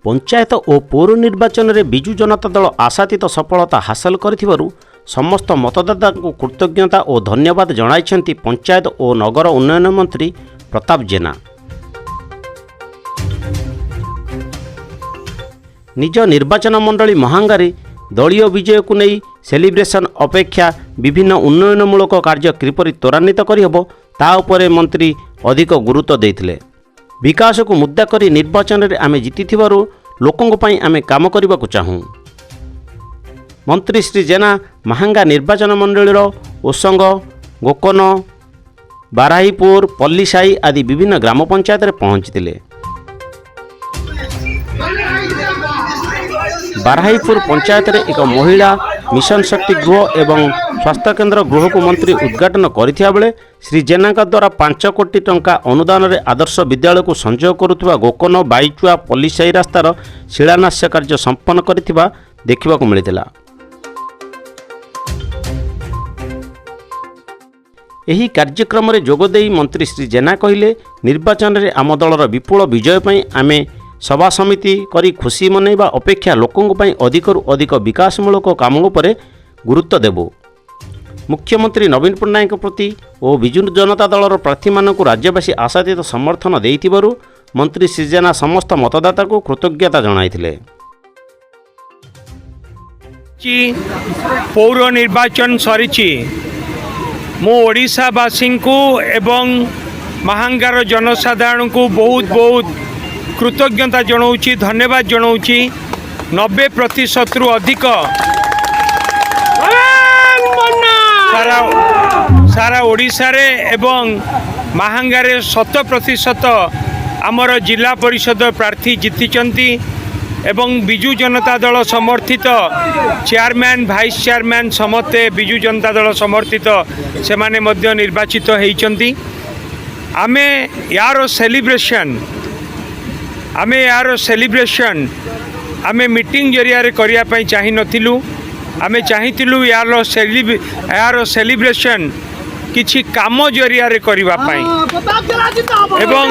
पंचायत और पौर निर्वाचन में विजु जनता दल आशातीत सफलता हासिल करिथिबारु समस्त मतदाता को कृतज्ञता और धन्यवाद जणाइछन्ति पंचायत और नगर उन्नयन मंत्री प्रताप जेना। निज निर्वाचन मंडली महांगारे दलीय विजय को नहीं सेलिब्रेशन अपेक्षा विभिन्न उन्नयनमूलक कार्य किपरि त्वरान्वित करहब ता उपरे मंत्री अधिक गुरुत्व देथिले। विकास को मुद्दा करी निर्वाचन में आमे जीतिथिबारु लोकंक पई आमे काम करबाकु चाहूँ। मंत्री श्री जेना महांगा निर्वाचन मंडलीर ओसंग, गोकन, बाराहीपुर, पल्लीसाही आदि विभिन्न ग्राम पंचायत में पहुंचते। बाराहीपुर पंचायत में एक महिला मिशन शक्ति गृह एवं स्वास्थ्य केन्द्र गृह को मंत्री उद्घाटन करथिया बेले श्री जेना द्वारा 5 कोटी टंका अनुदान रे आदर्श विद्यालय को संयोग करुवा गोकन, बाईचुआ, पल्लीसाही रास्तार शिलान्यास कार्य संपन्न करथिबा देखिबाकु मिलिथिला। एही कार्यक्रम रे जोगदेई मंत्री श्री जेना कहिले, निर्वाचन रे आम दलर विपुल विजय पई आमे सभा समिति करी खुशी मनैबा अपेक्षा लोकंक पई अधिकरु अधिक विकासमूलक काम उपरे गुरुत्व देबो। मुख्यमंत्री नवीन पट्टनायक प्रति और विजु जनता दलर प्रार्थी मानक राज्यवासी आशातीत समर्थन देइथिबारु मंत्री श्री जेना समस्त मतदाता को कृतज्ञता जणाइथिले। पौर निर्वाचन सरीची मो ओडिशावासी को एवं महांगार जनसाधारण को बहुत बहुत कृतज्ञता जनाऊँगी, धन्यवाद जनाऊँगी। 90% रु अधिक सारा ओडिशा रे एवं महांगारे 100% आमर जिला परिषद प्रार्थी जीतिचंती एवं विजु जनता दल समर्थित चेयरमैन, भाइस चेयरमैन समस्ते विजु जनता दल समर्थित से माने मध्य निर्वाचित होइचंती। आमे यार सेलिब्रेशन आमे मीटिंग जरिया रे करिया पई चाहि नथिलु। आमे चाहिथिलु यार सेलिब्रेशन किछि काम जरिया रे करिवा पई एवं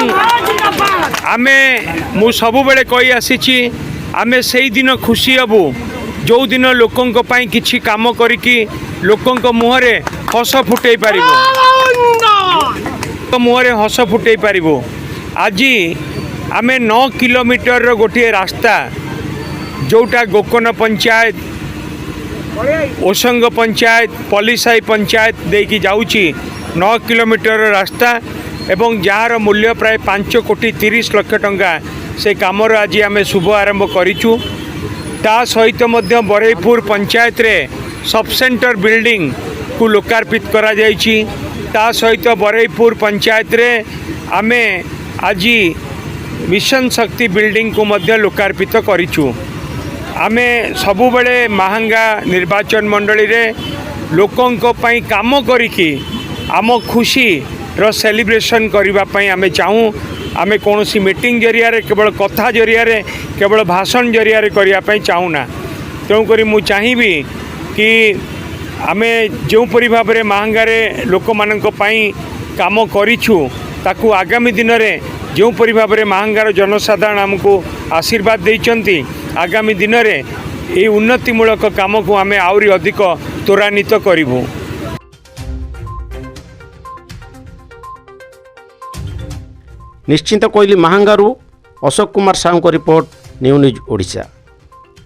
आमे मु सबु बेले कहि आसीछि आमे सेही दिन खुशी हबु जो दिन लोकंक पई किछि काम करिकि लोकंक मुहरे हस फुटै पारिबो, मुहरे हस फुटै पारिबो। आजी आमे 9 किलोमीटर गोटे रास्ता जोटा गोकन पंचायत, ओसंग पंचायत, पल्लीसाही पंचायत देकी जाउची 9 किलोमीटर रास्ता एवं जार मूल्य प्राय 5 कोटी 30 लाख टंका से कामर आज आमे शुभ आरंभ करिचु। ता सहित मध्य बरईपुर पंचायत रे सब सेंटर बिल्डिंग को लोकार्पित करा जाइछि। ता सहित बरईपुर पंचायत रे आमे आज मिशन शक्ति बिल्डिंग को मध्य लोकार्पित करिचु। आमे सबु बेले महांगा निर्वाचन मंडली रे लोकंक पई काम करिकि आम खुशी रो सेलिब्रेशन करिबा पई आमे चाहूँ। आमे कोनोसी मीटिंग जरिया रे केवल कथा जरिया रे केवल भाषण जरिया रे करिया पई चाहूना। तेणु करी मु चाहिबी कि आमे जो परि भाव रे महांगारे लोक मानक पई काम करिछु ताकू आगामी दिन रे जो परि भाव रे महांगार जनसाधारण हमको आशीर्वाद देइचंती आगामी दिन रे ए उन्नतिमूलक काम को आमे आउरी अधिक त्वरान्वित करिबु। निश्चिंत कोइली महांगारू अशोक कुमार साहू को रिपोर्ट, न्यू न्यूज ओडिशा।